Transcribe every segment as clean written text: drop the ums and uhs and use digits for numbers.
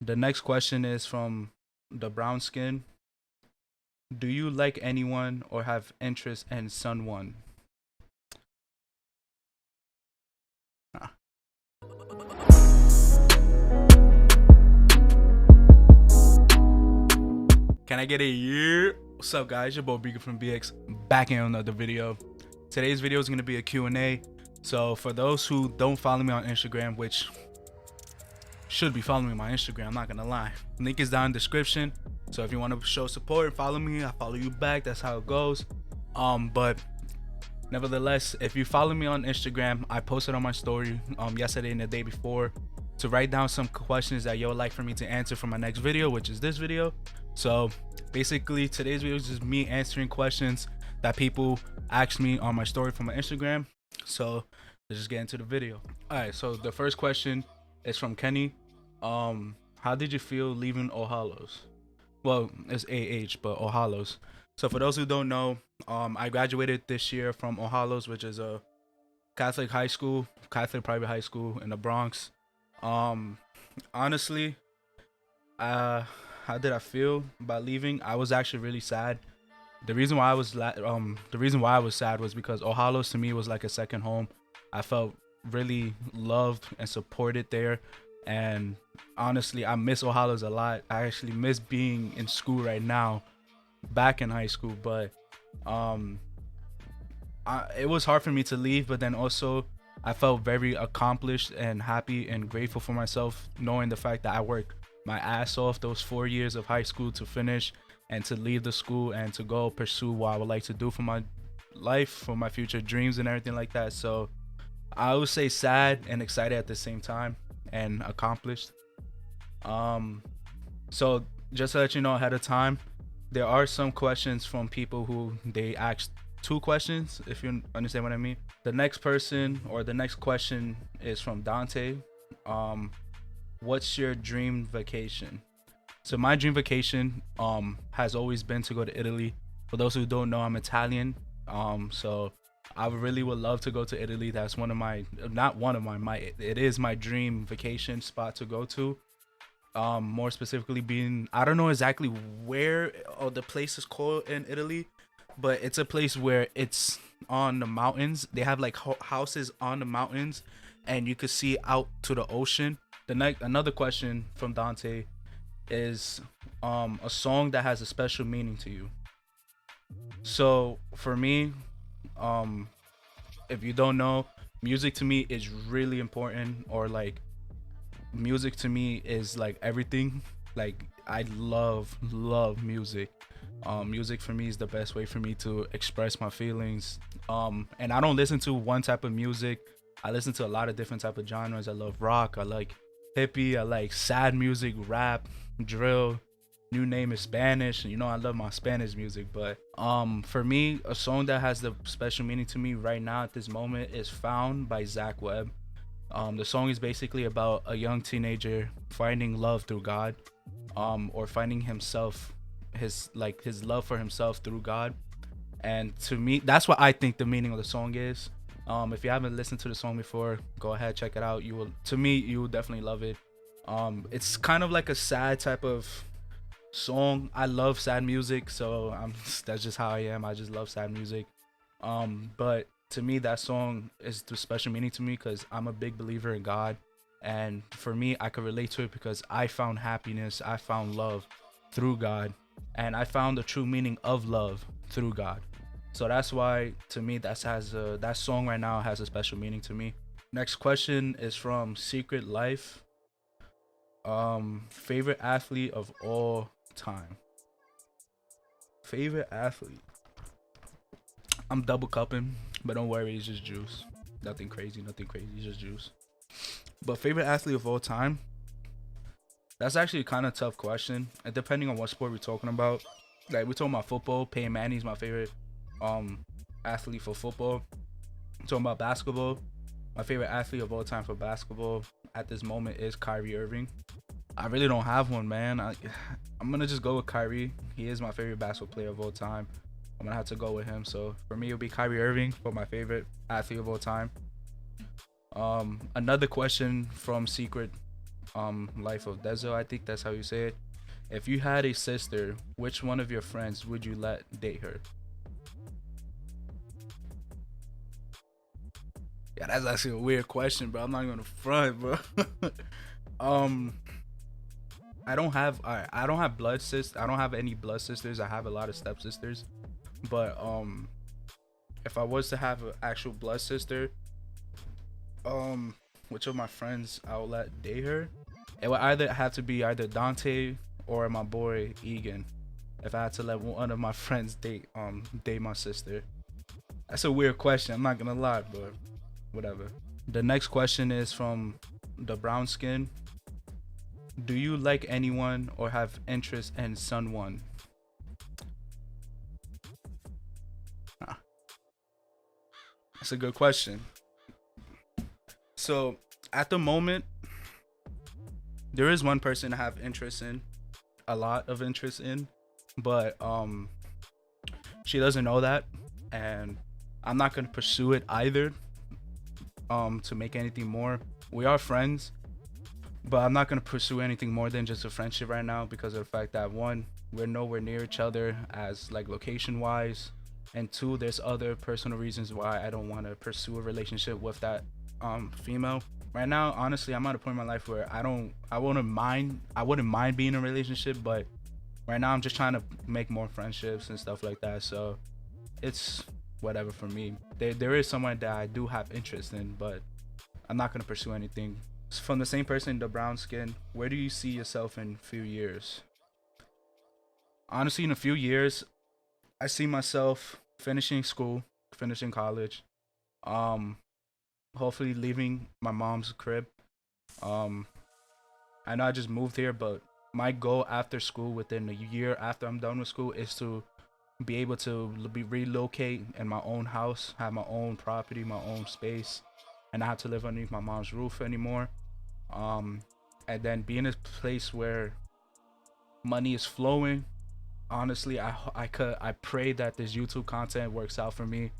The next question is from the brown skin. Do you like anyone or have interest in someone? Ah. Can I get a year? What's up, guys? Your boy Beaker from BX back in another video. Today's video is going to be a Q&A. So for those who don't follow me on Instagram, which should be following me on my Instagram, I'm not going to lie. Link is down in the description. So if you want to show support and follow me, I follow you back. That's how it goes. But nevertheless, if you follow me on Instagram, I posted on my story yesterday and the day before to write down some questions that you would like for me to answer for my next video, which is this video. So basically today's video is just me answering questions that people asked me on my story from my Instagram. So let's just get into the video. All right, so the first question is from Kenny. How did you feel leaving All Hallows? Well, it's AH, but All Hallows. So for those who don't know, I graduated this year from All Hallows, which is a Catholic high school, Catholic private high school in the Bronx. Honestly, how did I feel about leaving? I was actually really sad. The reason why I was sad was because All Hallows to me was like a second home. I felt really loved and supported there, and honestly, I miss All Hallows a lot. I actually miss being in school right now, back in high school. But it was hard for me to leave, but then also I felt very accomplished and happy and grateful for myself, knowing the fact that I worked my ass off those 4 years of high school to finish and to leave the school and to go pursue what I would like to do for my life, for my future dreams and everything like that. So I would say sad and excited at the same time and accomplished. So just to let you know ahead of time, there are some questions from people who they asked 2 questions, if you understand what I mean. The next person or the next question is from Dante. What's your dream vacation? So my dream vacation has always been to go to Italy. For those who don't know, I'm Italian. So I really would love to go to Italy. That's one of my, not one of my it is my dream vacation spot to go to. More specifically being, I don't know exactly where the place is called in Italy, but it's a place where it's on the mountains. They have like houses on the mountains and you could see out to the ocean. Another question from Dante is a song that has a special meaning to you. So for me, if you don't know, music to me is really important, or like music to me is like everything. Like I love music. Music for me is the best way for me to express my feelings. And I don't listen to one type of music. I listen to a lot of different type of genres. I love rock, I like hippie, I like sad music, rap, drill, you name it, Spanish. You know, I love my Spanish music. But for me, a song that has the special meaning to me right now at this moment is Found by Zach Webb. The song is basically about a young teenager finding love through God, or finding himself, his love for himself through God. And to me, that's what I think the meaning of the song is. If you haven't listened to the song before, go ahead, check it out. You will definitely love it. It's kind of like a sad type of song. I love sad music, so that's just how I am. I just love sad music. But to me, that song is the special meaning to me because I'm a big believer in God, and for me, I can relate to it because I found happiness, I found love through God, and I found the true meaning of love through God. So that's why, to me, that song right now has a special meaning to me. Next question is from Secret Life. Favorite athlete of all time. Favorite athlete. I'm double cupping, but don't worry, it's just juice. Nothing crazy, it's just juice. But favorite athlete of all time. That's actually a kind of tough question, and depending on what sport we're talking about. Like we're talking about football, Peyton Manning's my favorite athlete for football. Talking about basketball, my favorite athlete of all time for basketball at this moment is Kyrie Irving. I really don't have one, man. I'm gonna just go with Kyrie. He is my favorite basketball player of all time. I'm gonna have to go with him. So for me, it'll be Kyrie Irving for my favorite athlete of all time. Another question from Secret life of Dezo, I think that's how you say it. If you had a sister, which one of your friends would you let date her? Yeah, that's actually a weird question, bro. I'm not gonna front, bro. um, I don't have blood sis. I don't have any blood sisters. I have a lot of stepsisters, but if I was to have an actual blood sister, um, which of my friends I would let date her? It would either have to be either Dante or my boy Egan. If I had to let one of my friends date my sister. That's a weird question. I'm not gonna lie, but whatever. The next question is from the brown skin. Do you like anyone or have interest in someone? Ah, that's a good question. So at the moment, there is one person I have interest in, a lot of interest in, but she doesn't know that, and I'm not gonna pursue it either. To make anything more, we are friends, but I'm not gonna pursue anything more than just a friendship right now because of the fact that one, we're nowhere near each other as like location wise, and two, there's other personal reasons why I don't want to pursue a relationship with that female. Right now, honestly, I'm at a point in my life where I wouldn't mind being in a relationship, but right now I'm just trying to make more friendships and stuff like that. So it's whatever for me. There is someone that I do have interest in, but I'm not gonna pursue anything. From the same person, the brown skin, where do you see yourself in a few years? Honestly, in a few years, I see myself finishing school, finishing college, um, hopefully leaving my mom's crib. Um, I know I just moved here, but my goal after school, within a year after I'm done with school, is to be able to be relocate in my own house, have my own property, my own space, and not have to live underneath my mom's roof anymore. Um, and then be in a place where money is flowing. Honestly, I pray that this YouTube content works out for me,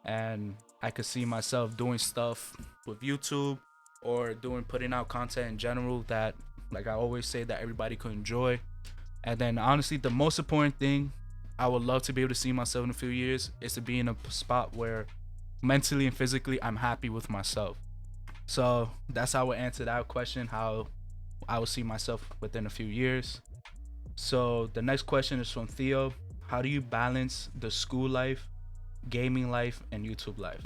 and I could see myself doing stuff with YouTube or doing putting out content in general that, like I always say, that everybody could enjoy. And then honestly, the most important thing I would love to be able to see myself in a few years is to be in a spot where mentally and physically I'm happy with myself. So that's how I would answer that question, how I will see myself within a few years. So the next question is from Theo. How do you balance the school life, gaming life, and YouTube life?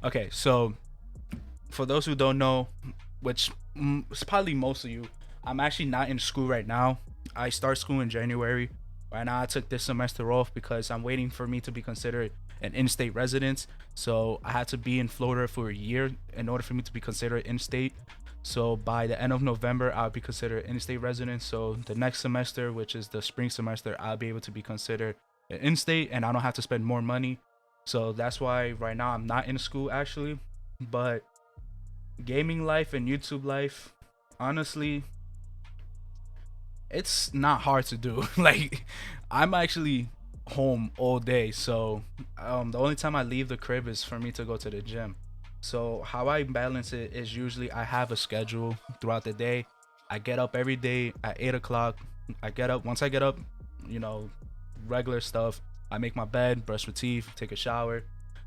Okay, so for those who don't know, which is probably most of you, I'm actually not in school right now. I start school in January. Right now, I took this semester off because I'm waiting for me to be considered an in-state resident. So I had to be in Florida for a year in order for me to be considered in-state. So by the end of November, I'll be considered in-state resident. So the next semester, which is the spring semester, I'll be able to be considered an in-state, and I don't have to spend more money. So that's why right now I'm not in school actually. But gaming life and YouTube life, honestly, it's not hard to do. Like, I'm actually home all day, so the only time I leave the crib is for me to go to the gym. So how I balance it is usually I have a schedule throughout the day. I get up every day at 8 o'clock. I get up. Once I get up, you know, regular stuff. I make my bed, brush my teeth, take a shower.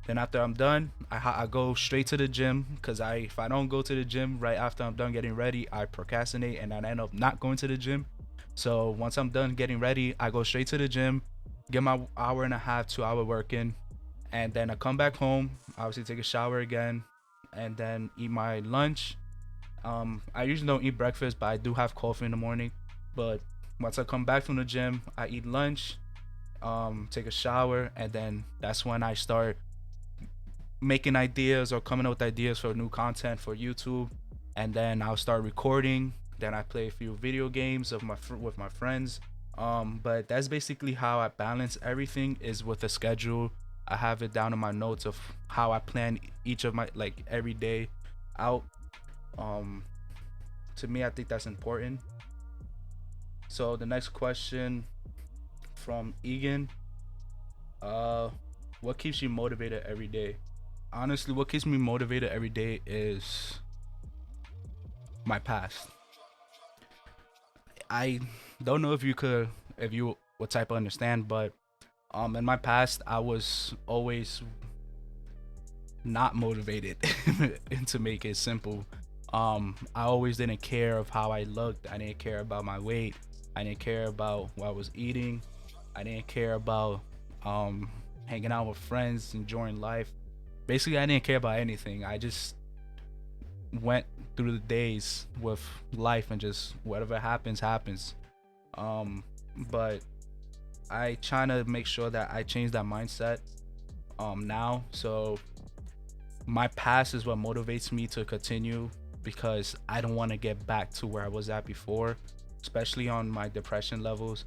Then after I'm done, I go straight to the gym, because if I don't go to the gym right after I'm done getting ready, I procrastinate and I end up not going to the gym. So once I'm done getting ready, I go straight to the gym, get my hour and a half, 2 hour work in, and then I come back home, obviously take a shower again, and then eat my lunch. I usually don't eat breakfast, but I do have coffee in the morning. But once I come back from the gym, I eat lunch, take a shower, and then that's when I start making ideas or coming up with ideas for new content for YouTube. And then I'll start recording. Then I play a few video games with my friends. But that's basically how I balance everything, is with a schedule. I have it down in my notes of how I plan each of my, like, every day out. Um, to me, I think that's important. So the next question from Egan, what keeps you motivated every day? Honestly, what keeps me motivated every day is my past. I don't know if you would type of understand, but in my past I was always not motivated and to make it simple. I always didn't care of how I looked. I didn't care about my weight. I didn't care about what I was eating. I didn't care about um hanging out with friends, enjoying life. Basically, I didn't care about anything. I just went through the days with life and just whatever happens happens. But I trying to make sure that I change that mindset now. So my past is what motivates me to continue, because I don't want to get back to where I was at before, especially on my depression levels.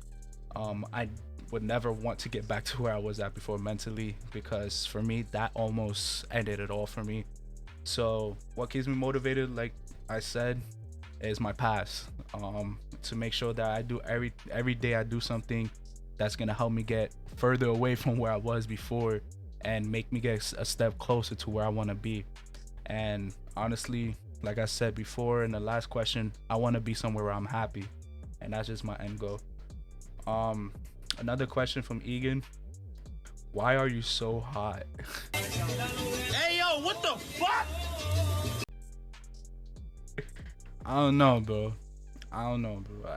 I would never want to get back to where I was at before mentally, because for me that almost ended it all for me. So what keeps me motivated, like I said, is my past. To make sure that I do every day I do something that's gonna help me get further away from where I was before and make me get a step closer to where I want to be. And honestly, like I said before in the last question, I want to be somewhere where I'm happy, and that's just my end goal. Um, Another question from Egan: why are you so hot? Hey yo, what the fuck? I don't know, bro. I don't know, bro.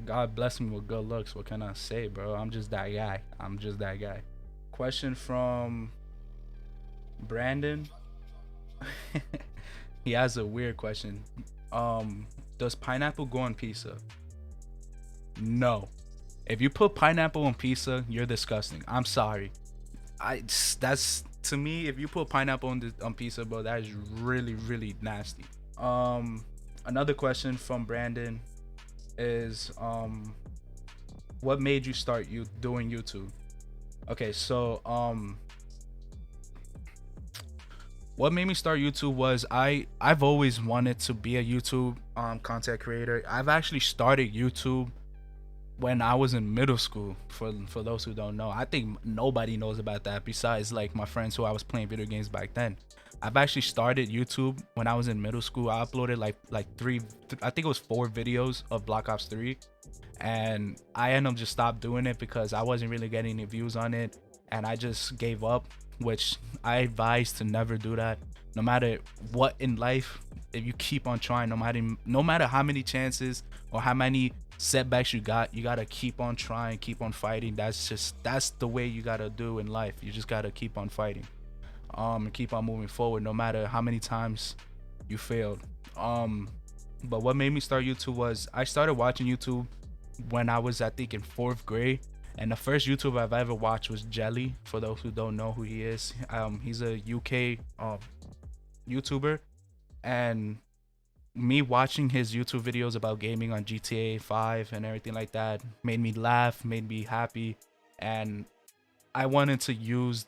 God bless me with good looks. What can I say, bro? I'm just that guy. I'm just that guy. Question from Brandon. He has a weird question. Does pineapple go on pizza? No. If you put pineapple on pizza, you're disgusting. I'm sorry. That's to me. If you put pineapple on pizza, bro, that is really really nasty. Another question from Brandon is what made you start you doing YouTube? Okay, so what made me start YouTube was I've always wanted to be a YouTube content creator. I've actually started YouTube when I was in middle school. For those who don't know, I think nobody knows about that besides like my friends who I was playing video games back then. I've actually started YouTube when I was in middle school. I uploaded like I think it was 4 videos of Black Ops 3, and I ended up just stopped doing it because I wasn't really getting any views on it, and I just gave up, which I advise to never do that. No matter what in life, if you keep on trying, no matter how many chances or how many setbacks you gotta keep on trying, keep on fighting. That's the way you gotta do in life. You just gotta keep on fighting, and keep on moving forward, no matter how many times you failed. But what made me start YouTube was I started watching YouTube when I was, I think, in 4th grade. And the first YouTube I've ever watched was Jelly. For those who don't know who he is, he's a UK YouTuber, and me watching his YouTube videos about gaming on GTA 5 and everything like that made me laugh, made me happy, and I wanted to use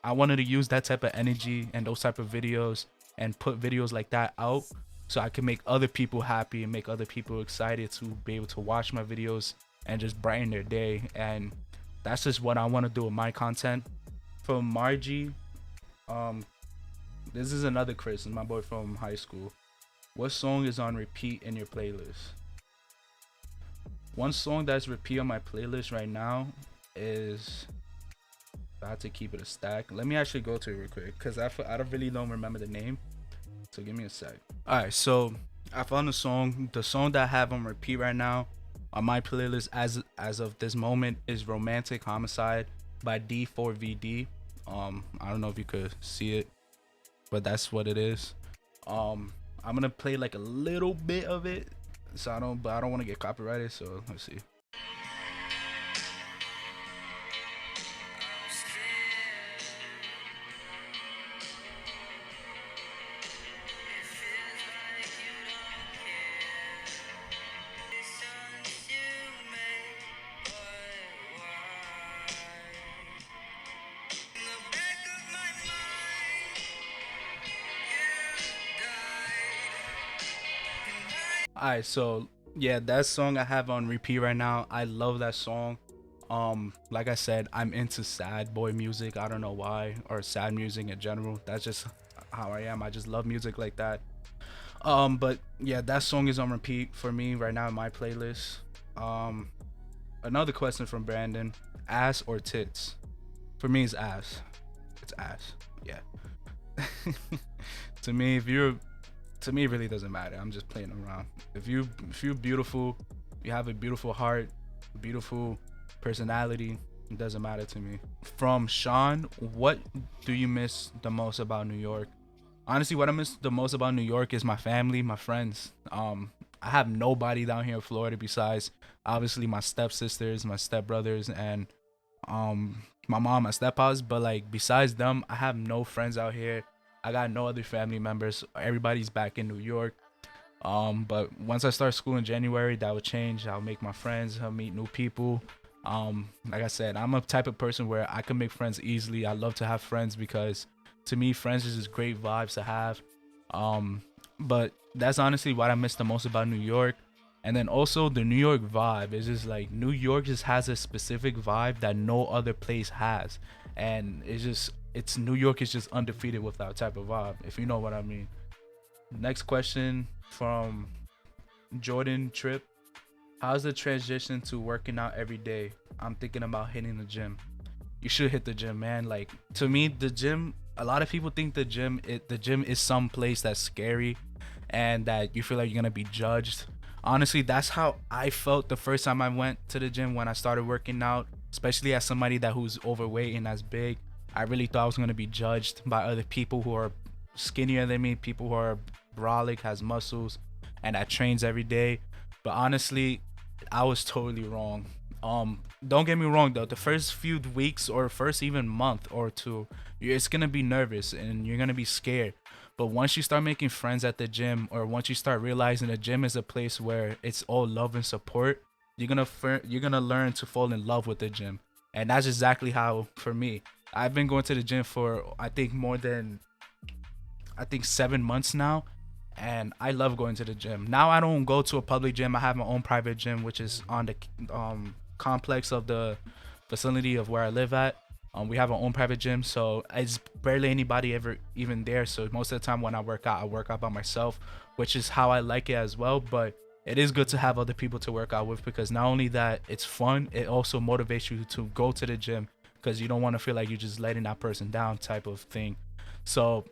that type of energy and those type of videos and put videos like that out so I can make other people happy and make other people excited to be able to watch my videos and just brighten their day. And that's just what I want to do with my content. From Margie, this is another Chris, my boy from high school. What song is on repeat in your playlist? One song that's repeat on my playlist right now is, I have to keep it a stack. Let me actually go to it real quick because I don't really don't remember the name. So give me a sec. All right, so I found the song. The song that I have on repeat right now on my playlist as of this moment is "Romantic Homicide" by D4VD. I don't know if you could see it, but that's what it is. I'm gonna play like a little bit of it, so I don't want to get copyrighted. So let's see. Alright, so yeah, that song I have on repeat right now. I love that song. Like I said, I'm into sad boy music. I don't know why, or sad music in general. That's just how I am. I just love music like that. But yeah, that song is on repeat for me right now in my playlist. Um, Another question from Brandon: ass or tits? For me, it's ass. It's ass. Yeah. to me, if you're, to me, it really doesn't matter. I'm just playing around. If you're beautiful, you have a beautiful heart, beautiful personality. It doesn't matter to me. From Sean: what do you miss the most about New York? Honestly, what I miss the most about New York is my family, my friends. I have nobody down here in Florida besides obviously my stepsisters, my stepbrothers, and my mom, my stephouse. But like besides them, I have no friends out here. I got no other family members. Everybody's back in New York. But once I start school in January, that will change. I'll make my friends. I'll meet new people. Like I said, I'm a type of person where I can make friends easily. I love to have friends because to me, friends is just great vibes to have. But that's honestly what I miss the most about New York. And then also the New York vibe is just like New York just has a specific vibe that no other place has. And it's New York is just undefeated with that type of vibe, if you know what I mean. Next question from Jordan Tripp. How's the transition to working out every day? I'm thinking about hitting the gym. You should hit the gym, man. Like to me, the gym. A lot of people think the gym is some place that's scary, and that you feel like you're gonna be judged. Honestly, that's how I felt the first time I went to the gym when I started working out. Especially as somebody who's overweight and as big, I really thought I was gonna be judged by other people who are skinnier than me, people who are brolic, has muscles, and that trains every day. But honestly, I was totally wrong. Don't get me wrong though. The first few weeks or first even month or two, it's gonna be nervous and you're gonna be scared. But once you start making friends at the gym, or once you start realizing the gym is a place where it's all love and support, you're gonna learn to fall in love with the gym. And that's exactly how for me. I've been going to the gym for I think more than 7 months now, and I love going to the gym. Now I don't go to a public gym. I have my own private gym, which is on the complex of the facility of where I live at. We have our own private gym, so it's barely anybody ever even there. So most of the time when I work out by myself, which is how I like it as well. But it is good to have other people to work out with, because not only that it's fun, it also motivates you to go to the gym, because you don't want to feel like you're just letting that person down type of thing. So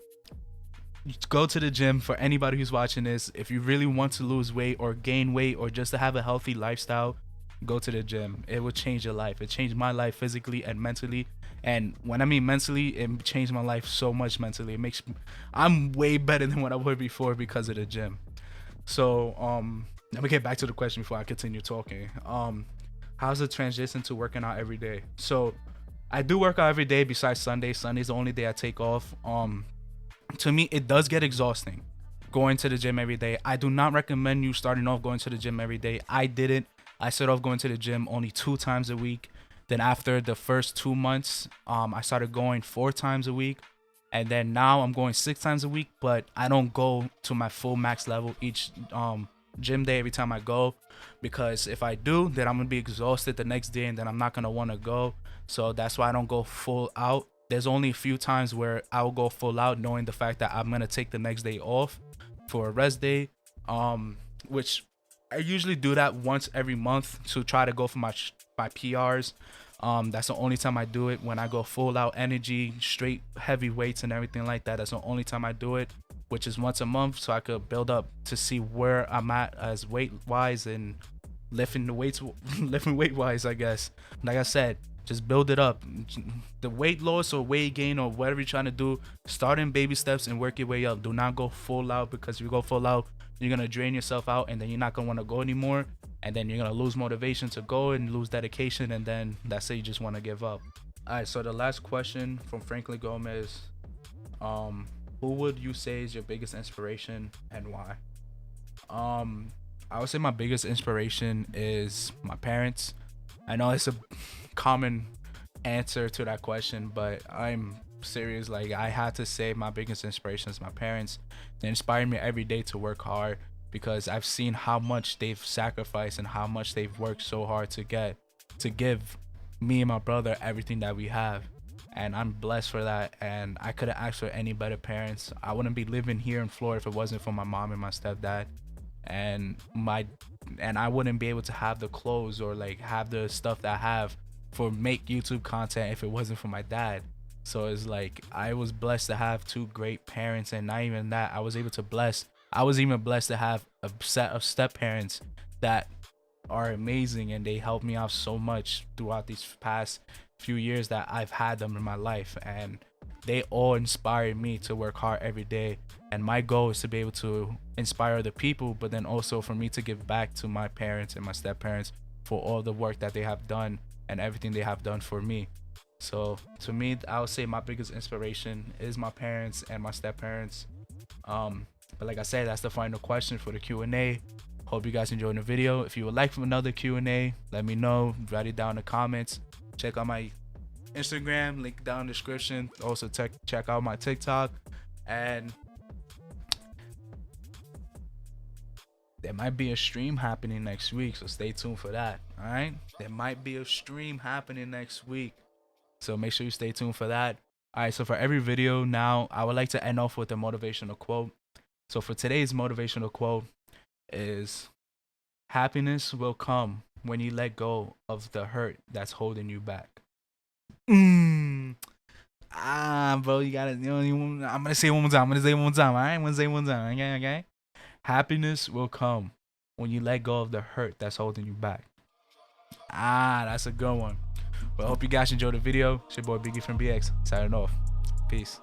go to the gym. For anybody who's watching this, if you really want to lose weight or gain weight or just to have a healthy lifestyle, go to the gym. It will change your life. It changed my life physically and mentally. And when I mean mentally, it changed my life so much mentally. I'm way better than what I was before because of the gym. So let me get back to the question before I continue talking. How's the transition to working out every day? So I do work out every day besides Sunday. Sunday's the only day I take off. To me, it does get exhausting going to the gym every day. I do not recommend you starting off going to the gym every day. I didn't. I started off going to the gym only 2 times a week. Then after the first 2 months, I started going 4 times a week. And then now I'm going 6 times a week, but I don't go to my full max level each gym day every time I go, because if I do, then I'm gonna be exhausted the next day and then I'm not gonna want to go. So that's why I don't go full out. There's only a few times where I'll go full out knowing the fact that I'm gonna take the next day off for a rest day, which I usually do that once every month to try to go for my PRs. That's the only time I do it, when I go full out energy, straight heavy weights and everything like that. That's the only time I do it, which is once a month, so I could build up to see where I'm at as weight wise and lifting weight wise, I guess. Like I said, just build it up. The weight loss or weight gain or whatever you're trying to do, start in baby steps and work your way up. Do not go full out, because if you go full out, you're gonna drain yourself out and then you're not gonna want to go anymore, and then you're gonna lose motivation to go and lose dedication, and then that's it, you just want to give up. All right, so the last question from Franklin Gomez: who would you say is your biggest inspiration and why? I would say my biggest inspiration is my parents. I know it's a common answer to that question, but I'm serious. Like, I had to say my biggest inspiration is my parents. They inspire me every day to work hard, because I've seen how much they've sacrificed and how much they've worked so hard to give me and my brother everything that we have. And I'm blessed for that, and I couldn't ask for any better parents. I wouldn't be living here in Florida if it wasn't for my mom and my stepdad. And my and I wouldn't be able to have the clothes or like have the stuff that I have for make YouTube content if it wasn't for my dad. So it's like I was blessed to have two great parents, and not even that, I was even blessed to have a set of step parents that are amazing, and they helped me out so much throughout these past few years that I've had them in my life, and they all inspired me to work hard every day. And my goal is to be able to inspire other people, but then also for me to give back to my parents and my step parents for all the work that they have done and everything they have done for me. So to me, I would say my biggest inspiration is my parents and my step parents. But like I said, that's the final question for the Q&A. Hope you guys enjoyed the video. If you would like another Q&A, let me know. Write it down in the comments. Check out my Instagram, link down in the description. Also check out my TikTok, and there might be a stream happening next week, so stay tuned for that. All right, there might be a stream happening next week, so make sure you stay tuned for that. All right, so for every video now, I would like to end off with a motivational quote. So for today's motivational quote is, happiness will come when you let go of the hurt that's holding you back. Bro, you gotta, I'm gonna say it one more time. All right, I'm gonna say it one time. Okay. Happiness will come when you let go of the hurt that's holding you back. That's a good one. Well, I hope you guys enjoyed the video. It's your boy Biggie from BX, signing off. Peace.